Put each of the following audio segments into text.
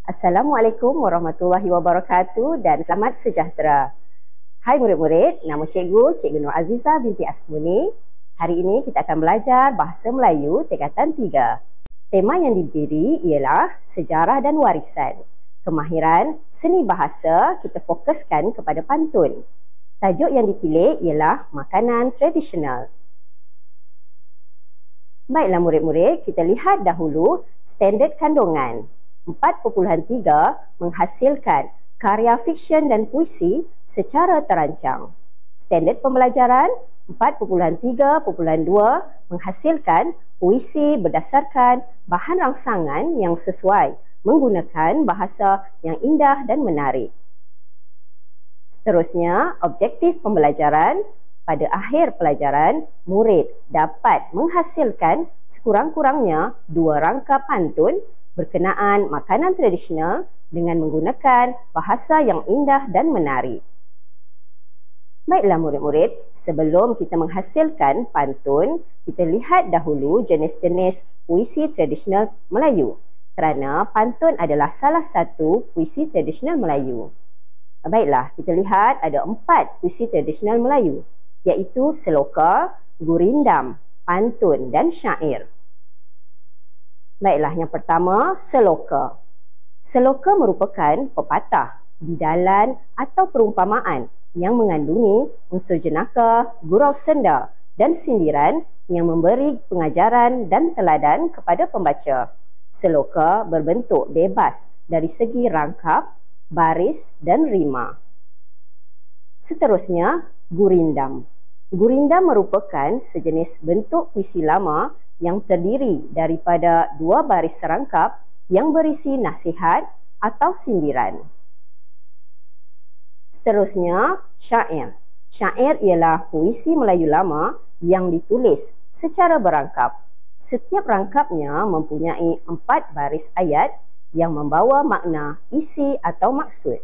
Assalamualaikum warahmatullahi wabarakatuh dan selamat sejahtera. Hai murid-murid, nama Cikgu Nur Azizah binti Asmuni. Hari ini kita akan belajar Bahasa Melayu tingkatan 3. Tema yang diberi ialah Sejarah dan Warisan. Kemahiran seni bahasa kita fokuskan kepada pantun. Tajuk yang dipilih ialah Makanan Tradisional. Baiklah murid-murid, kita lihat dahulu standard kandungan. 4.3 menghasilkan karya fiksyen dan puisi secara terancang. Standard pembelajaran 4.3.2 menghasilkan puisi berdasarkan bahan rangsangan yang sesuai, menggunakan bahasa yang indah dan menarik. Seterusnya, objektif pembelajaran. Pada akhir pelajaran, murid dapat menghasilkan sekurang-kurangnya 2 rangka pantun berkenaan makanan tradisional dengan menggunakan bahasa yang indah dan menarik. Baiklah murid-murid, sebelum kita menghasilkan pantun, kita lihat dahulu jenis-jenis puisi tradisional Melayu. Kerana pantun adalah salah satu puisi tradisional Melayu. Baiklah, kita lihat ada 4 puisi tradisional Melayu, iaitu seloka, gurindam, pantun dan syair. Baiklah, yang pertama, seloka. Seloka merupakan pepatah, bidalan atau perumpamaan yang mengandungi unsur jenaka, gurau senda dan sindiran yang memberi pengajaran dan teladan kepada pembaca. Seloka berbentuk bebas dari segi rangkap, baris dan rima. Seterusnya, gurindam. Gurindam merupakan sejenis bentuk puisi lama yang terdiri daripada 2 baris serangkap yang berisi nasihat atau sindiran. Seterusnya, syair. Syair ialah puisi Melayu lama yang ditulis secara berangkap. Setiap rangkapnya mempunyai 4 baris ayat yang membawa makna, isi atau maksud.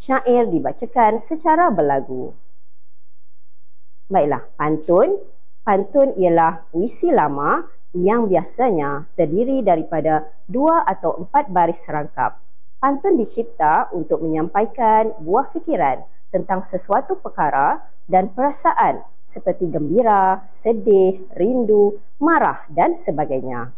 Syair dibacakan secara berlagu. Baiklah, pantun. Pantun ialah puisi lama yang biasanya terdiri daripada 2 atau 4 baris serangkap. Pantun dicipta untuk menyampaikan buah fikiran tentang sesuatu perkara dan perasaan seperti gembira, sedih, rindu, marah dan sebagainya.